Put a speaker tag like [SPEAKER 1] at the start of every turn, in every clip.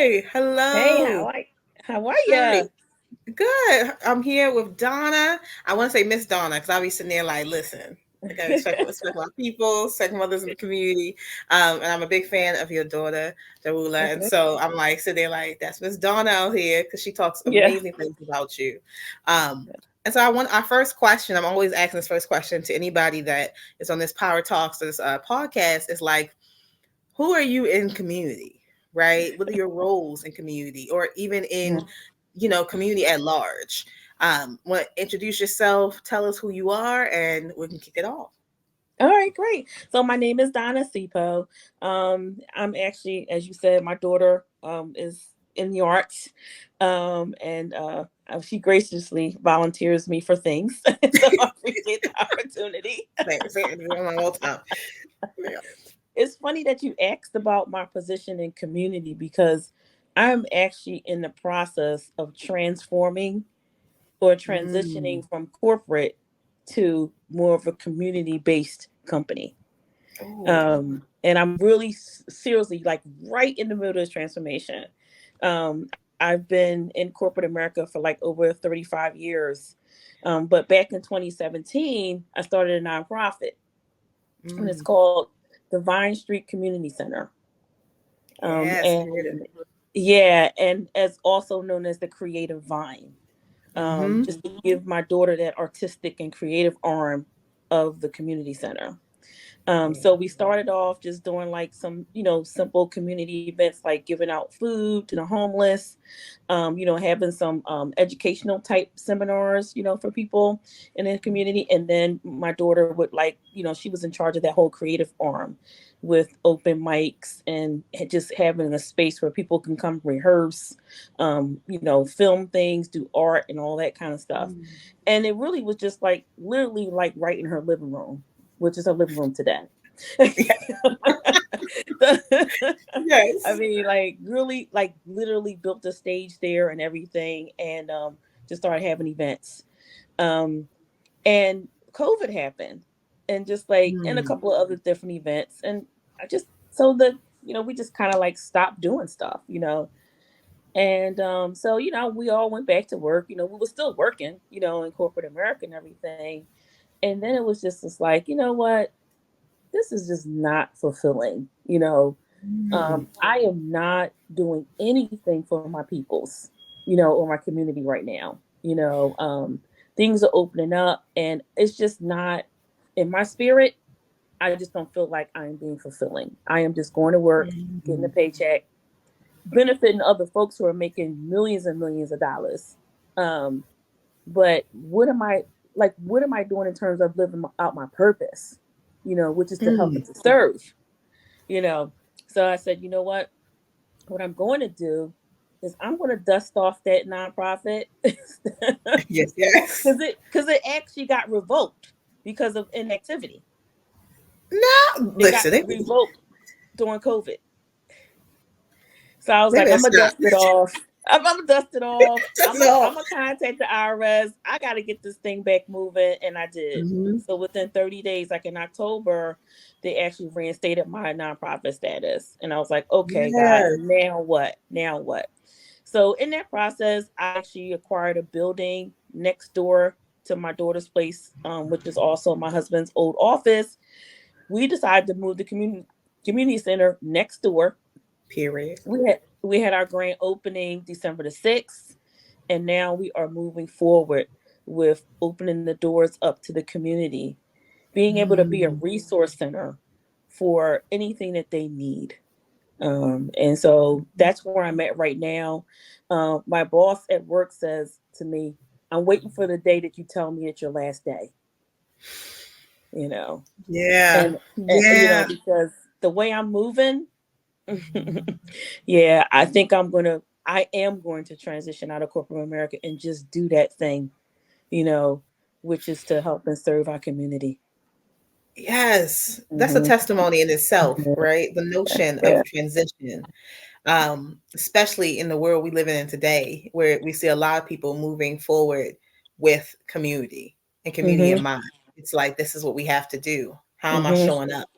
[SPEAKER 1] Hi.
[SPEAKER 2] Hey,
[SPEAKER 1] Hello.
[SPEAKER 2] how are
[SPEAKER 1] Hi.
[SPEAKER 2] you?
[SPEAKER 1] Good. I'm here with Donna. I want to say Miss Donna because I'll be sitting there like, listen, I got to respect my people, respect mothers in the community. And I'm a big fan of your daughter, Darula. And
[SPEAKER 2] Okay.
[SPEAKER 1] so I'm like, sitting there like, that's Miss Donna out here because she talks
[SPEAKER 2] Yeah.
[SPEAKER 1] amazing things about you. Um, and so I want our first question. I'm always asking this first question to anybody that is on this Power Talks, this podcast is like, who are you in community, right? What are your roles in community or even in,
[SPEAKER 2] Mhm.
[SPEAKER 1] community at large? Want to introduce yourself, tell us who you are, and we can kick it off.
[SPEAKER 2] All right, great. So my name is Donna Seapoe. I'm actually, as you said, my daughter is in the arts, and she graciously volunteers me for things. So I appreciate the opportunity.
[SPEAKER 1] Say it one more time. Yeah.
[SPEAKER 2] It's funny that you asked about my position in community because I'm actually in the process of transforming or
[SPEAKER 1] Mm.
[SPEAKER 2] transitioning from corporate to more of a community based company.
[SPEAKER 1] Oh.
[SPEAKER 2] And I'm really seriously like right in the middle of this transformation. I've been in corporate America for like over 35 years. But back in 2017, I started a nonprofit and it's
[SPEAKER 1] Mm.
[SPEAKER 2] called the Vine Street Community Center.
[SPEAKER 1] Yes, I heard it.
[SPEAKER 2] And yeah, and as also known as the Creative Vine.
[SPEAKER 1] Mm-hmm.
[SPEAKER 2] Just to give my daughter that artistic and creative arm of the community center. So we started off just doing like some, simple community events like giving out food to the homeless, having some educational type seminars, for people in the community. And then my daughter would like, she was in charge of that whole creative arm with open mics and just having a space where people can come rehearse, film things, do art and all that kind of stuff.
[SPEAKER 1] Mm.
[SPEAKER 2] And it really was just like literally like right in her living room, which is her living room today. I
[SPEAKER 1] Yes.
[SPEAKER 2] mean, like really, like literally built a stage there and everything, and just started having events. Um, and COVID happened, and just like and a
[SPEAKER 1] Mm.
[SPEAKER 2] couple of other different events, and I just so the we just kind of like stopped doing stuff, and so we all went back to work. We were still working, in corporate America and everything, and then it was just this like, what, this is just not fulfilling.
[SPEAKER 1] Mm.
[SPEAKER 2] I am not doing anything for my peoples, or my community right now. Things are opening up, and it's just not in my spirit. I just don't feel like I am being fulfilling. I am just going to work, getting a
[SPEAKER 1] Mm.
[SPEAKER 2] paycheck, benefiting other folks who are making millions and millions of dollars. Um, but what am I doing in terms of living out my purpose? Which is to help
[SPEAKER 1] Mm.
[SPEAKER 2] and to serve. You know, so I said, you know what I'm going to do is I'm going to dust off that nonprofit because
[SPEAKER 1] Yes, yes.
[SPEAKER 2] it actually got revoked because of inactivity.
[SPEAKER 1] No,
[SPEAKER 2] It got
[SPEAKER 1] listen, they
[SPEAKER 2] revoked during COVID. So I was like,
[SPEAKER 1] better
[SPEAKER 2] I'm gonna
[SPEAKER 1] stop.
[SPEAKER 2] dust it off. I'm gonna dust it off.
[SPEAKER 1] No.
[SPEAKER 2] I'm gonna contact the IRS. I got to get this thing back moving, and I did.
[SPEAKER 1] Mhm.
[SPEAKER 2] So within 30 days, like in October, they actually reinstated my nonprofit status, and I was like, okay, God,
[SPEAKER 1] Yes.
[SPEAKER 2] now what? Now what? So in that process, I actually acquired a building next door to my daughter's place, which is also my husband's old office. We decided to move the community center next door.
[SPEAKER 1] Period.
[SPEAKER 2] We had our grand opening December the 6th, and now we are moving forward with opening the doors up to the community, being able to be a
[SPEAKER 1] Mm.
[SPEAKER 2] resource center for anything that they need. And so that's where I'm at right now. My boss at work says to me, I'm waiting for the day that you tell me it's your last day, you know,
[SPEAKER 1] Yeah.
[SPEAKER 2] and
[SPEAKER 1] Yeah.
[SPEAKER 2] because the way I'm moving, yeah, I am going to transition out of corporate America and just do that thing, you know, which is to help and serve our community.
[SPEAKER 1] Yes. That's a
[SPEAKER 2] Hmm.
[SPEAKER 1] testimony in itself, right? The notion
[SPEAKER 2] Yeah.
[SPEAKER 1] of transition, especially in the world we live in today, where we see a lot of people moving forward with community and community
[SPEAKER 2] Hmm.
[SPEAKER 1] in mind. It's like, this is what we have to do. How am I
[SPEAKER 2] Hmm.
[SPEAKER 1] showing up?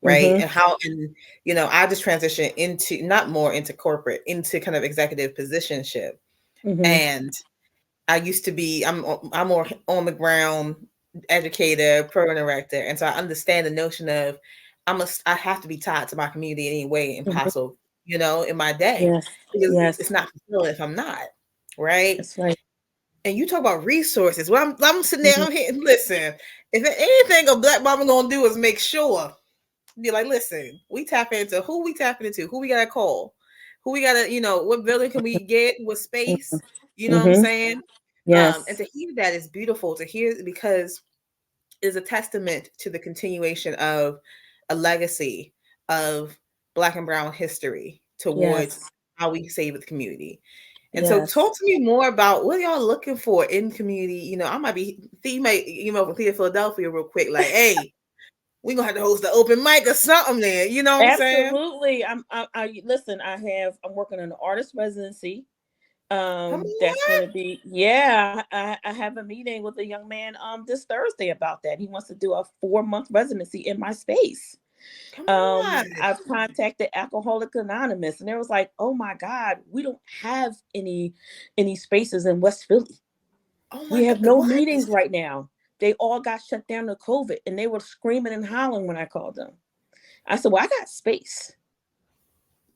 [SPEAKER 1] right?
[SPEAKER 2] Mm-hmm.
[SPEAKER 1] And how, and I just transitioned into, not more into corporate, into kind of executive positionship.
[SPEAKER 2] Mm-hmm.
[SPEAKER 1] And I used to be, I'm more on the ground educator, program director, and so I understand the notion of I have to be tied to my community in any way
[SPEAKER 2] Mm-hmm.
[SPEAKER 1] possible, in my day,
[SPEAKER 2] Yes.
[SPEAKER 1] because it's
[SPEAKER 2] Yes.
[SPEAKER 1] not fulfilling if I'm not, right.
[SPEAKER 2] That's right.
[SPEAKER 1] And you talk about resources. Well, I'm sitting there,
[SPEAKER 2] Mm-hmm.
[SPEAKER 1] I'm here. Listen, if anything a black mama gonna do is make sure, be like, listen, we tap into who we tapping into, who we gotta call, who we gotta, what building can we get, what space, you know what I'm
[SPEAKER 2] Mm-hmm.
[SPEAKER 1] saying? And
[SPEAKER 2] Yes.
[SPEAKER 1] to hear that is beautiful to hear, because it's a testament to the continuation of a legacy of Black and Brown history towards
[SPEAKER 2] Yes.
[SPEAKER 1] how we save the community. And so
[SPEAKER 2] Yes.
[SPEAKER 1] talk to me more about what y'all looking for in community. I might be, you might email from Clear Philadelphia real quick, like, hey, we gonna have to host the open mic or something there. You know what I'm saying?
[SPEAKER 2] Absolutely. I listen, I'm working on an artist residency.
[SPEAKER 1] Come
[SPEAKER 2] That's
[SPEAKER 1] on,
[SPEAKER 2] going to be, yeah, I have a meeting with a young man this Thursday about that. He wants to do a 4-month residency in my space.
[SPEAKER 1] come on.
[SPEAKER 2] I've contacted Alcoholic Anonymous, and they was like, oh my God, we don't have any spaces in West Philly.
[SPEAKER 1] Oh my
[SPEAKER 2] We
[SPEAKER 1] God,
[SPEAKER 2] have no
[SPEAKER 1] what?
[SPEAKER 2] meetings right now. They all got shut down to COVID, and they were screaming and hollering when I called them. I said, well, I got space.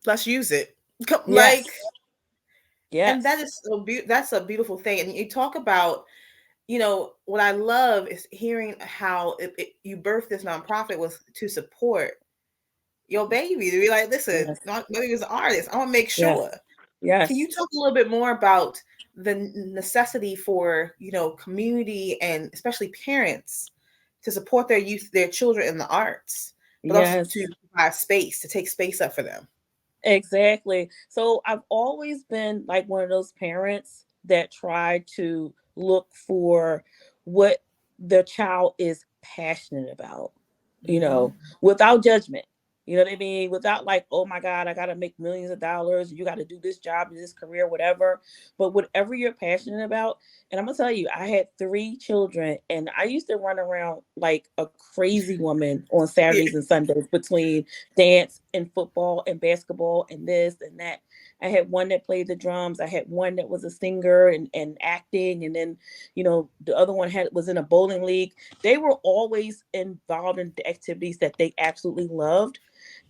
[SPEAKER 1] Let's use it.
[SPEAKER 2] Yes.
[SPEAKER 1] Like, and that
[SPEAKER 2] Yes.
[SPEAKER 1] is that's a beautiful thing. And you talk about, what I love is hearing how you birthed this nonprofit was to support your baby, to be like, listen,
[SPEAKER 2] Yes.
[SPEAKER 1] my baby was an artist. I want to make
[SPEAKER 2] Yes.
[SPEAKER 1] sure. Can you
[SPEAKER 2] Yes.
[SPEAKER 1] talk a little bit more about the necessity for, community and especially parents to support their youth, their children in the arts, but also to
[SPEAKER 2] Yes.
[SPEAKER 1] provide space, to take space up for them?
[SPEAKER 2] Exactly. So I've always been like one of those parents that try to look for what the child is passionate about,
[SPEAKER 1] Hmm.
[SPEAKER 2] without judgment. You know what I mean? Without like, oh my God, I got to make millions of dollars. You got to do this job, this career, whatever. But whatever you're passionate about. And I'm going to tell you, I had 3 children, and I used to run around like a crazy woman on
[SPEAKER 1] Yeah.
[SPEAKER 2] Saturdays and Sundays between dance and football and basketball and this and that. I had one that played the drums. I had one that was a singer and acting. And then, the other one was in a bowling league. They were always involved in the activities that they absolutely loved.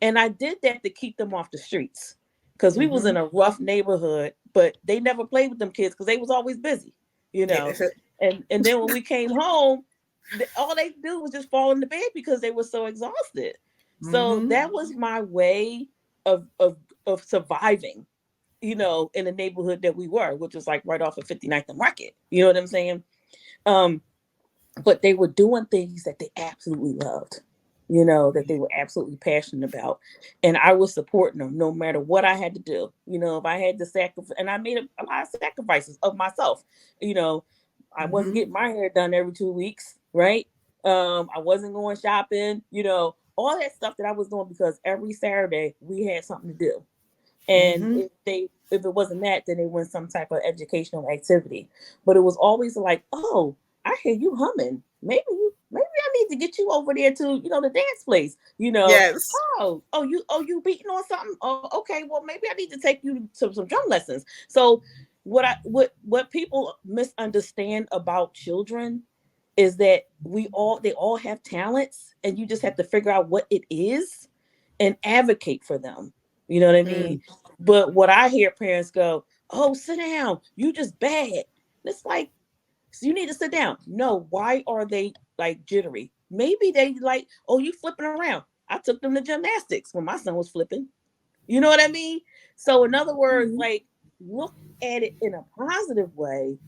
[SPEAKER 2] And I did that to keep them off the streets, because we was
[SPEAKER 1] Hmm.
[SPEAKER 2] in a rough neighborhood, but they never played with them kids because they was always busy, you
[SPEAKER 1] Yeah,
[SPEAKER 2] know. And then when we came home, all they do was just fall into bed because they were so exhausted. So
[SPEAKER 1] hmm.
[SPEAKER 2] that was my way of surviving, in the neighborhood that we were, which was like right off of 59th and Market. You know what I'm saying? Um, but they were doing things that they absolutely loved, that they were absolutely passionate about. And I was supporting them no matter what I had to do. If I had to sacrifice, and I made a lot of sacrifices of myself, you know, I wasn't
[SPEAKER 1] Hmm.
[SPEAKER 2] getting my hair done every 2 weeks, right? I wasn't going shopping, all that stuff that I was doing because every Saturday we had something to do. And
[SPEAKER 1] Hmm.
[SPEAKER 2] if it wasn't that, then they went some type of educational activity. But it was always like, oh, I hear you humming. Maybe I need to get you over there to, the dance place.
[SPEAKER 1] Yes.
[SPEAKER 2] Oh, you beating on something? Oh, okay. Well, maybe I need to take you to some drum lessons. So what people misunderstand about children is that they all have talents, and you just have to figure out what it is and advocate for them. You know what I
[SPEAKER 1] Mm.
[SPEAKER 2] mean? But what I hear parents go, "Oh, sit down. You just bad." And it's like, so you need to sit down. No, why are they like jittery? Maybe they like, oh, you flipping around. I took them to gymnastics when my son was flipping. You know what I mean? So in other words,
[SPEAKER 1] Mhm.
[SPEAKER 2] like, look at it in a positive way,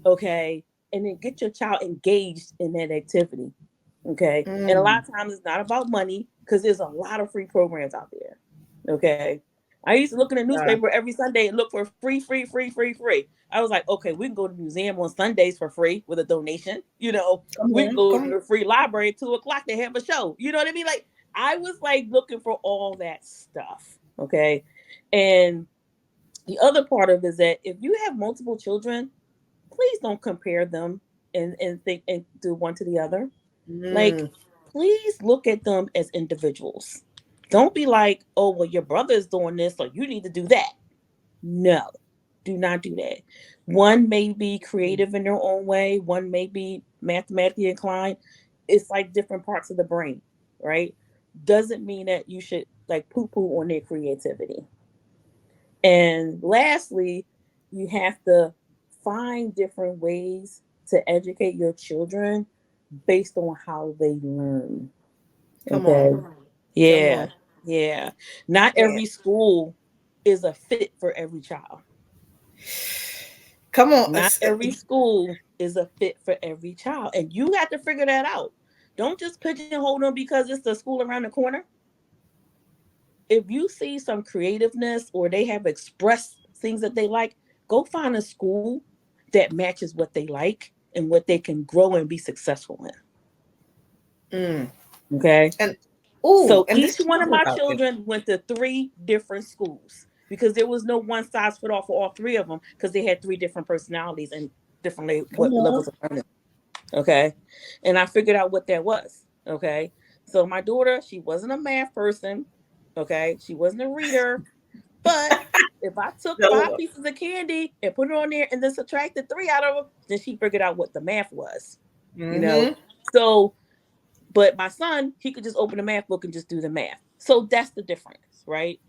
[SPEAKER 2] okay, and then get your child engaged in that activity, okay. And a lot
[SPEAKER 1] Mm.
[SPEAKER 2] of times it's not about money because there's a lot of free programs out there, okay. I used to look in the
[SPEAKER 1] Yeah.
[SPEAKER 2] newspaper every Sunday and look for free. I was like, okay, we can go to the museum on Sundays for free with a donation.
[SPEAKER 1] Come
[SPEAKER 2] We can
[SPEAKER 1] on.
[SPEAKER 2] go to
[SPEAKER 1] Come on.
[SPEAKER 2] the free library at 2 o'clock. They have a show. You know what I mean? Like, I was like looking for all that stuff, okay. And the other part of it is that if you have multiple children, please don't compare them and think and do one to the other. Like,
[SPEAKER 1] Mm.
[SPEAKER 2] please look at them as individuals. Don't be like, oh, well, your brother is doing this, so you need to do that. No, do not do that. One may be creative in their own way, one may be mathematically inclined. It's like different parts of the brain, right? Doesn't mean that you should like poo poo on their creativity. And lastly, you have to find different ways to educate your children based on how they learn.
[SPEAKER 1] Come on.
[SPEAKER 2] Okay.
[SPEAKER 1] Come
[SPEAKER 2] Yeah.
[SPEAKER 1] on.
[SPEAKER 2] Yeah. Not
[SPEAKER 1] Yeah.
[SPEAKER 2] every school is a fit for every child.
[SPEAKER 1] Come on.
[SPEAKER 2] Not every school is a fit for every child. And you have to figure that out. Don't just pigeonhole them because it's the school around the corner. If you see some creativeness or they have expressed things that they like, go find a school that matches what they like and what they can grow and be successful
[SPEAKER 1] Mm.
[SPEAKER 2] in. Okay.
[SPEAKER 1] And oh,
[SPEAKER 2] So
[SPEAKER 1] and this
[SPEAKER 2] each
[SPEAKER 1] is
[SPEAKER 2] one of
[SPEAKER 1] something
[SPEAKER 2] my
[SPEAKER 1] about this.
[SPEAKER 2] children went to three different schools because there was no one size fit all for all three of them because they had three different personalities and different
[SPEAKER 1] Come
[SPEAKER 2] what
[SPEAKER 1] on.
[SPEAKER 2] levels of learning. Okay. And I figured out what that was. Okay. So my daughter, she wasn't a math person. Okay. She wasn't a reader. But if I took five
[SPEAKER 1] No.
[SPEAKER 2] pieces of candy and put it on there and then subtracted three out of them, then she figured out what the math was. You know?
[SPEAKER 1] Mm-hmm.
[SPEAKER 2] So, but my son, he could just open the math book and just do the math. So that's the difference, right?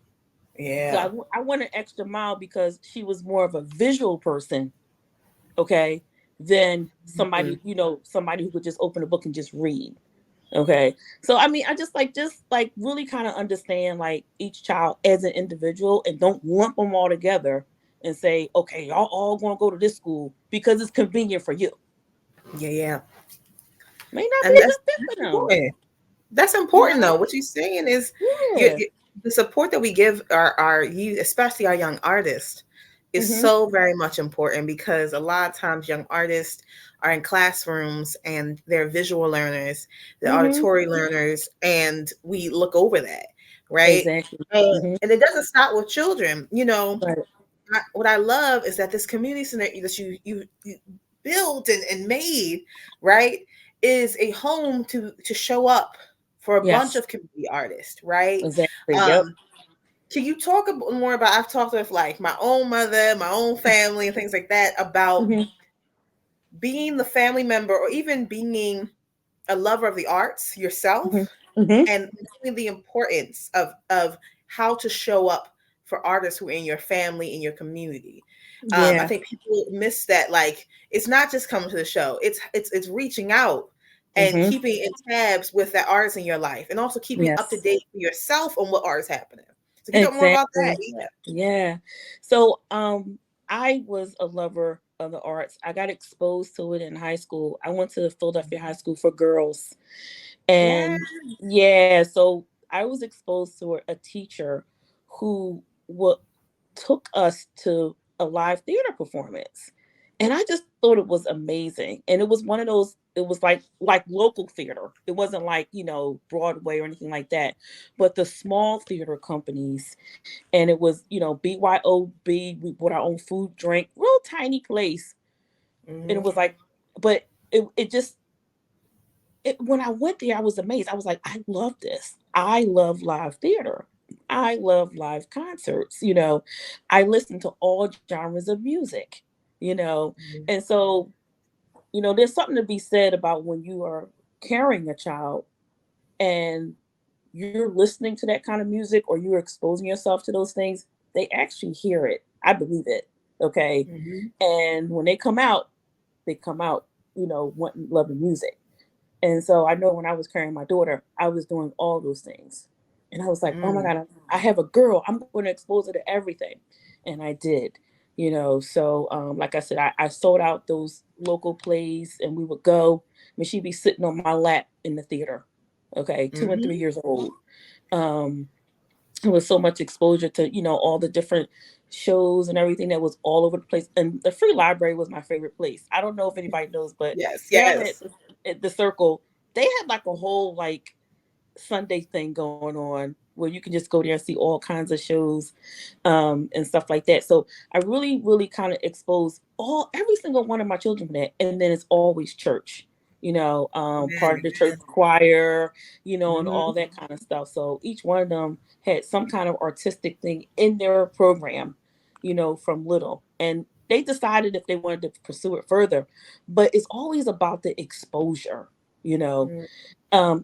[SPEAKER 2] So
[SPEAKER 1] Yeah.
[SPEAKER 2] I went an extra mile because she was more of a visual person, okay, than
[SPEAKER 1] Mhm.
[SPEAKER 2] somebody, somebody who could just open a book and just read. Okay. So I mean, I just like really kind of understand like each child as an individual and don't lump them all together and say, okay, y'all all gonna go to this school because it's convenient for you.
[SPEAKER 1] Yeah, yeah.
[SPEAKER 2] May not be
[SPEAKER 1] And
[SPEAKER 2] a
[SPEAKER 1] that's
[SPEAKER 2] good fit
[SPEAKER 1] that's
[SPEAKER 2] for them.
[SPEAKER 1] important. That's
[SPEAKER 2] You
[SPEAKER 1] important though.
[SPEAKER 2] know?
[SPEAKER 1] What you're saying is
[SPEAKER 2] Yeah.
[SPEAKER 1] the support that we give our youth, especially our young artists, is
[SPEAKER 2] Mm-hmm.
[SPEAKER 1] so very much important because a lot of times young artists are in classrooms and they're visual learners, they're
[SPEAKER 2] Mm-hmm.
[SPEAKER 1] auditory learners, and we look over that, right?
[SPEAKER 2] Exactly. Mm-hmm.
[SPEAKER 1] And it doesn't stop with children.
[SPEAKER 2] Right.
[SPEAKER 1] What I love is that this community center that you built and made, right, is a home to show up for a bunch
[SPEAKER 2] Yes.
[SPEAKER 1] of community artists, right?
[SPEAKER 2] Exactly. Yep.
[SPEAKER 1] Um, can you talk more about? I've talked with like my own mother, my own family, and things like that about
[SPEAKER 2] Mm-hmm.
[SPEAKER 1] being the family member or even being a lover of the arts yourself
[SPEAKER 2] Mm-hmm. Mm-hmm.
[SPEAKER 1] and knowing the importance of how to show up for artists who are in your family in your community. I
[SPEAKER 2] Yeah.
[SPEAKER 1] think people miss that. Like it's not just coming to the show; it's reaching out and
[SPEAKER 2] Mm-hmm.
[SPEAKER 1] keeping in tabs with that artist in your life, and also keeping up to
[SPEAKER 2] Yes.
[SPEAKER 1] date for yourself on what art is happening. So, can you talk more about that?
[SPEAKER 2] Exactly. Yeah. So I was a lover of the arts. I got exposed to it in high school. I went to Philadelphia High School for girls.
[SPEAKER 1] Yeah.
[SPEAKER 2] And yeah, so I was exposed to a teacher who took us to a live theater performance. And I just thought it was amazing. And it was one of those, it was like local theater. It wasn't like, Broadway or anything like that. But the small theater companies, and it was, BYOB, we bought our own food, drink, real tiny place. And it
[SPEAKER 1] Hmm.
[SPEAKER 2] was like, but it just when I went there, I was amazed. I was like, I love this. I love live theater. I love live concerts. I listen to all genres of music, you know. And so, there's something to be said about when you are carrying a child and you're listening to that kind of music or you're exposing yourself to those things, they actually hear it. I believe it. Okay.
[SPEAKER 1] Hmm.
[SPEAKER 2] And when they come out, wanting loving music. And so I know when I was carrying my daughter, I was doing all those things. And I was like, oh my
[SPEAKER 1] Mm.
[SPEAKER 2] God, I have a girl. I'm going to expose her to everything. And I did, So, like I said, I sold out those local plays and we would go. I mean, she'd be sitting on my lap in the theater, okay, 2 and 3 years old. Um, it was so much exposure to, all the different shows and everything that was all over the place. And the free library was my favorite place. I don't know if anybody knows, but
[SPEAKER 1] Yes,
[SPEAKER 2] down
[SPEAKER 1] yes.
[SPEAKER 2] at the circle, they had like a whole like Sunday thing going on where you can just go there and see all kinds of shows and stuff like that. So I really, really kind of exposed every single one of my children for that. And then it's always church. part of the church choir, and
[SPEAKER 1] Mm-hmm.
[SPEAKER 2] all that kind of stuff. So each one of them had some kind of artistic thing in their program, from little. And they decided if they wanted to pursue it further. But it's always about the exposure, you know.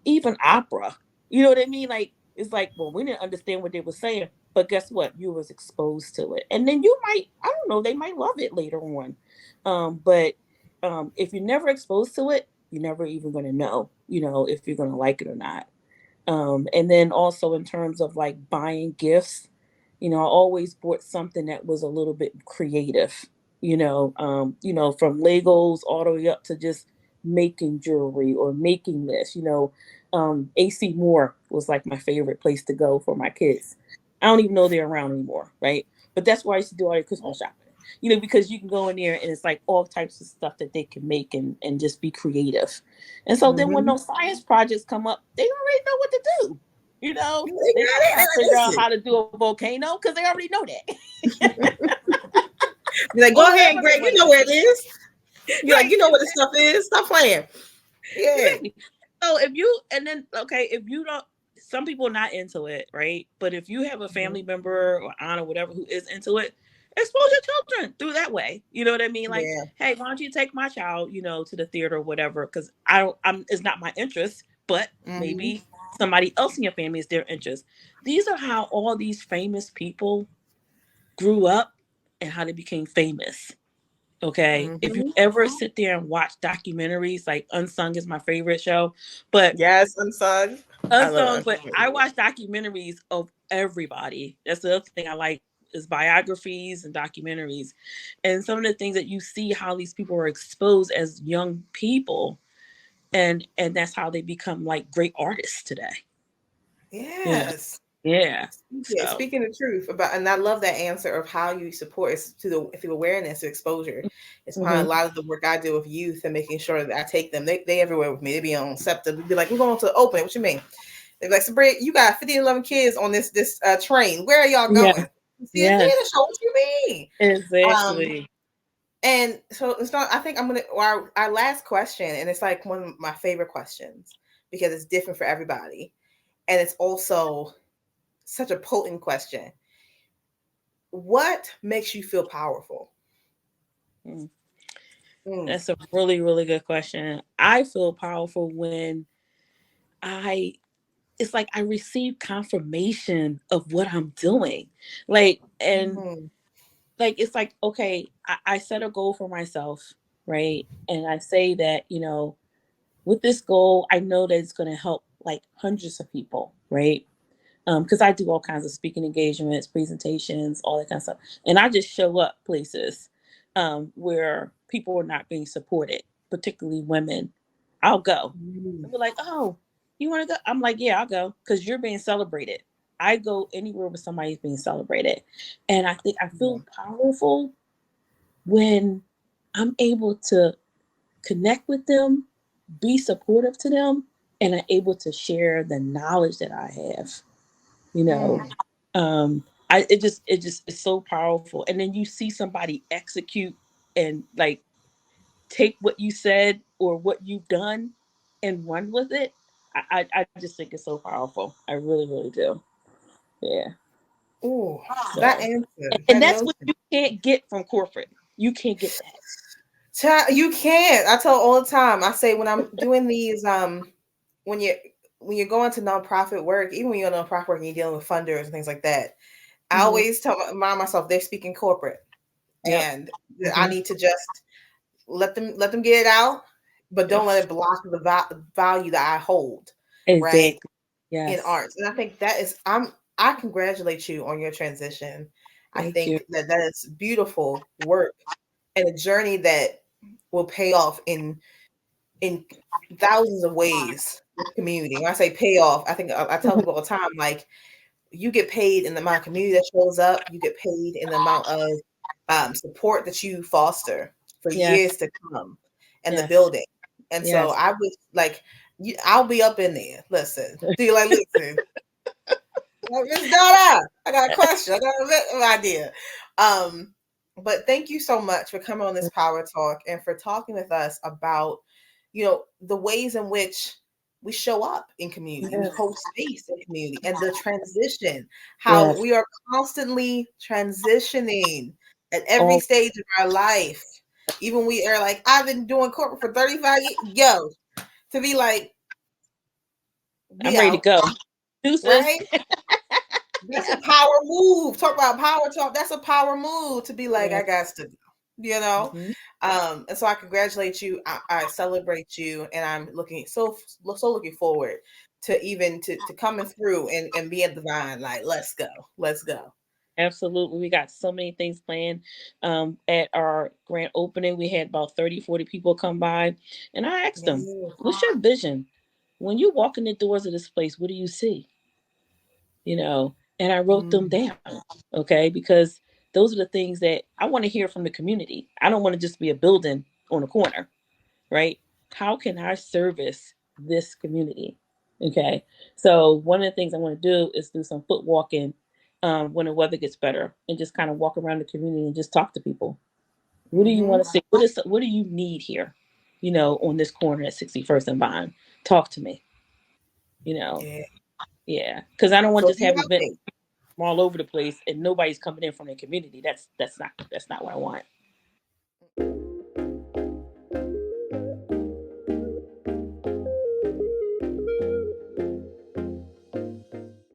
[SPEAKER 2] Even opera, you know what I mean? Like, it's like, well, we didn't understand what they were saying, but guess what? You was exposed to it. And then you might, I don't know, they might love it later on. But if you're never exposed to it, you're never even going to know, if you're going to like it or not. And then also in terms of like buying gifts, I always bought something that was a little bit creative, from Legos all the way up to just making jewelry or making this, AC Moore was like my favorite place to go for my kids. I don't even know they're around anymore, right? But that's why I used to do all your Christmas shopping. Because you can go in there and it's like all types of stuff that they can make and just be creative. And so then when
[SPEAKER 1] Mm-hmm.
[SPEAKER 2] those science projects come up, they already know what to do.
[SPEAKER 1] They
[SPEAKER 2] They're not
[SPEAKER 1] got
[SPEAKER 2] trying to
[SPEAKER 1] it.
[SPEAKER 2] figure out
[SPEAKER 1] Listen.
[SPEAKER 2] how to do a volcano because they already know that.
[SPEAKER 1] Be like,
[SPEAKER 2] Or
[SPEAKER 1] go ahead,
[SPEAKER 2] whatever they
[SPEAKER 1] Greg. You
[SPEAKER 2] want to
[SPEAKER 1] know
[SPEAKER 2] do.
[SPEAKER 1] where it is. You're like,
[SPEAKER 2] Right,
[SPEAKER 1] you know what the stuff is. Stop playing. Yeah.
[SPEAKER 2] exactly. So if you and then okay, if you don't, some people are not into it, right? But if you have a family member or aunt or whatever who is into it, expose your children through that way. You know what I mean? Like,
[SPEAKER 1] Yeah.
[SPEAKER 2] hey, why don't you take my child, to the theater or whatever? Because I don't, I'm, it's not my interest, but
[SPEAKER 1] Mm-hmm.
[SPEAKER 2] maybe somebody else in your family is their interest. These are how all these famous people grew up and how they became famous. Okay. If you
[SPEAKER 1] Mm-hmm.
[SPEAKER 2] ever sit there and watch documentaries, like Unsung is my favorite show, but
[SPEAKER 1] Yes, Unsung. I love
[SPEAKER 2] Unsung, but
[SPEAKER 1] Unsung.
[SPEAKER 2] I watch documentaries of everybody. That's the other thing I like is biographies and documentaries. And some of the things that you see how these people are exposed as young people and that's how they become like great artists today. You know.
[SPEAKER 1] Yes.
[SPEAKER 2] Yeah.
[SPEAKER 1] Yeah,
[SPEAKER 2] So
[SPEAKER 1] speaking the truth about, and I love that answer of how you support is to the through awareness, through exposure. It's behind a
[SPEAKER 2] mhm.
[SPEAKER 1] lot of the work I do with youth and making sure that I take them. They everywhere with me. They be on SEPTA. We'd be like, we're going to the open. What you mean? They're like, Sabriaya, you got 50 to 11 kids on this train. Where are y'all
[SPEAKER 2] Yeah.
[SPEAKER 1] going? See a theater
[SPEAKER 2] Yes.
[SPEAKER 1] show. What you mean? Um,
[SPEAKER 2] Exactly.
[SPEAKER 1] and so it's not. I think I'm gonna our last question, and it's like one of my favorite questions because it's different for everybody, and it's also such a potent question. What makes you feel powerful?
[SPEAKER 2] Mm.
[SPEAKER 1] Mm.
[SPEAKER 2] That's a really, really good question. I feel powerful when I it's like I receive confirmation of what I'm doing. Like and
[SPEAKER 1] Mm.
[SPEAKER 2] like it's like, okay, I set a goal for myself, right? And I say that, with this goal, I know that it's gonna help like hundreds of people, right? Because I do all kinds of speaking engagements, presentations, all that kind of stuff. And I just show up places where people are not being supported, particularly women. I'll go.
[SPEAKER 1] Mm.
[SPEAKER 2] And be like, oh, you want to go? I'm like, yeah, I'll go because you're being celebrated. I go anywhere where somebody's being celebrated. And I think I
[SPEAKER 1] Yeah.
[SPEAKER 2] feel powerful when I'm able to connect with them, be supportive to them, and I'm able to share the knowledge that I have you know
[SPEAKER 1] Mm.
[SPEAKER 2] I it just is so powerful, and then you see somebody execute and like take what you said or what you've done and run with it. I just think it's so powerful. I really, really do. Yeah.
[SPEAKER 1] Oh, that
[SPEAKER 2] So
[SPEAKER 1] answer,
[SPEAKER 2] and
[SPEAKER 1] that
[SPEAKER 2] that's what
[SPEAKER 1] notion.
[SPEAKER 2] you can't get from corporate. You can't get that.
[SPEAKER 1] Child, you can't. I tell all the time. I say when I'm doing these, when you when you're going to nonprofit work, even when you're in nonprofit work and you're dealing with funders and things like that, I
[SPEAKER 2] Hmm.
[SPEAKER 1] always remind myself they're speaking corporate,
[SPEAKER 2] Yep.
[SPEAKER 1] and I
[SPEAKER 2] Hmm.
[SPEAKER 1] need to just let them get it out, but
[SPEAKER 2] Yep.
[SPEAKER 1] don't let it block the value that I hold, right,
[SPEAKER 2] Exactly.
[SPEAKER 1] in
[SPEAKER 2] Yes.
[SPEAKER 1] arts. And I think that is I congratulate you on your transition. I
[SPEAKER 2] Thank you.
[SPEAKER 1] think that that is beautiful work and a journey that will pay off in thousands of ways with the community. When I say pay off, I think I tell people all the time, like, you get paid in the amount of community that shows up, you get paid in the amount of support that you foster for
[SPEAKER 2] Yes.
[SPEAKER 1] years to come and the
[SPEAKER 2] Yes.
[SPEAKER 1] building. And so
[SPEAKER 2] Yes.
[SPEAKER 1] I would like, I'll be up in there. Listen, do you like listen? Like, Miss Donna, I got a question. I got an idea. But thank you so much for coming on this power talk and for talking with us about the ways in which we show up in community, we
[SPEAKER 2] Yes.
[SPEAKER 1] hold space in community, and the transition, how
[SPEAKER 2] Yes.
[SPEAKER 1] we are constantly transitioning at every
[SPEAKER 2] All
[SPEAKER 1] stage of our life. Even we are like, I've been doing corporate for 35 years. Yo, to be like,
[SPEAKER 2] I'm
[SPEAKER 1] we
[SPEAKER 2] ready to
[SPEAKER 1] out,
[SPEAKER 2] go. Deuces.
[SPEAKER 1] right? That's a power move. Talk about power talk. That's a power move to be like, I
[SPEAKER 2] Yes.
[SPEAKER 1] got to go, you know?
[SPEAKER 2] Mhm.
[SPEAKER 1] And so I congratulate you. I celebrate you, and I'm looking so looking forward to even to coming through and being divine. Like, let's go. Let's go.
[SPEAKER 2] Absolutely. We got so many things planned. At our grand opening, we had about 30, 40 people come by. And I asked them,
[SPEAKER 1] Yeah.
[SPEAKER 2] what's your vision? When you walk in the doors of this place, what do you see? And I wrote them
[SPEAKER 1] Mm,
[SPEAKER 2] down. Okay. Because those are the things that I want to hear from the community. I don't want to just be a building on a corner, right? How can I service this community? Okay. So one of the things I want to do is do some foot walking when the weather gets better and just kind of walk around the community and just talk to people. What do you
[SPEAKER 1] mm-hmm.
[SPEAKER 2] want to see? What do you need here? On this corner at 61st and Vine. Talk to me. You know,
[SPEAKER 1] Yeah.
[SPEAKER 2] yeah, because I don't want
[SPEAKER 1] So
[SPEAKER 2] to just
[SPEAKER 1] be
[SPEAKER 2] have events
[SPEAKER 1] healthy.
[SPEAKER 2] from all over the place and nobody's coming in from the community. That's not what I want.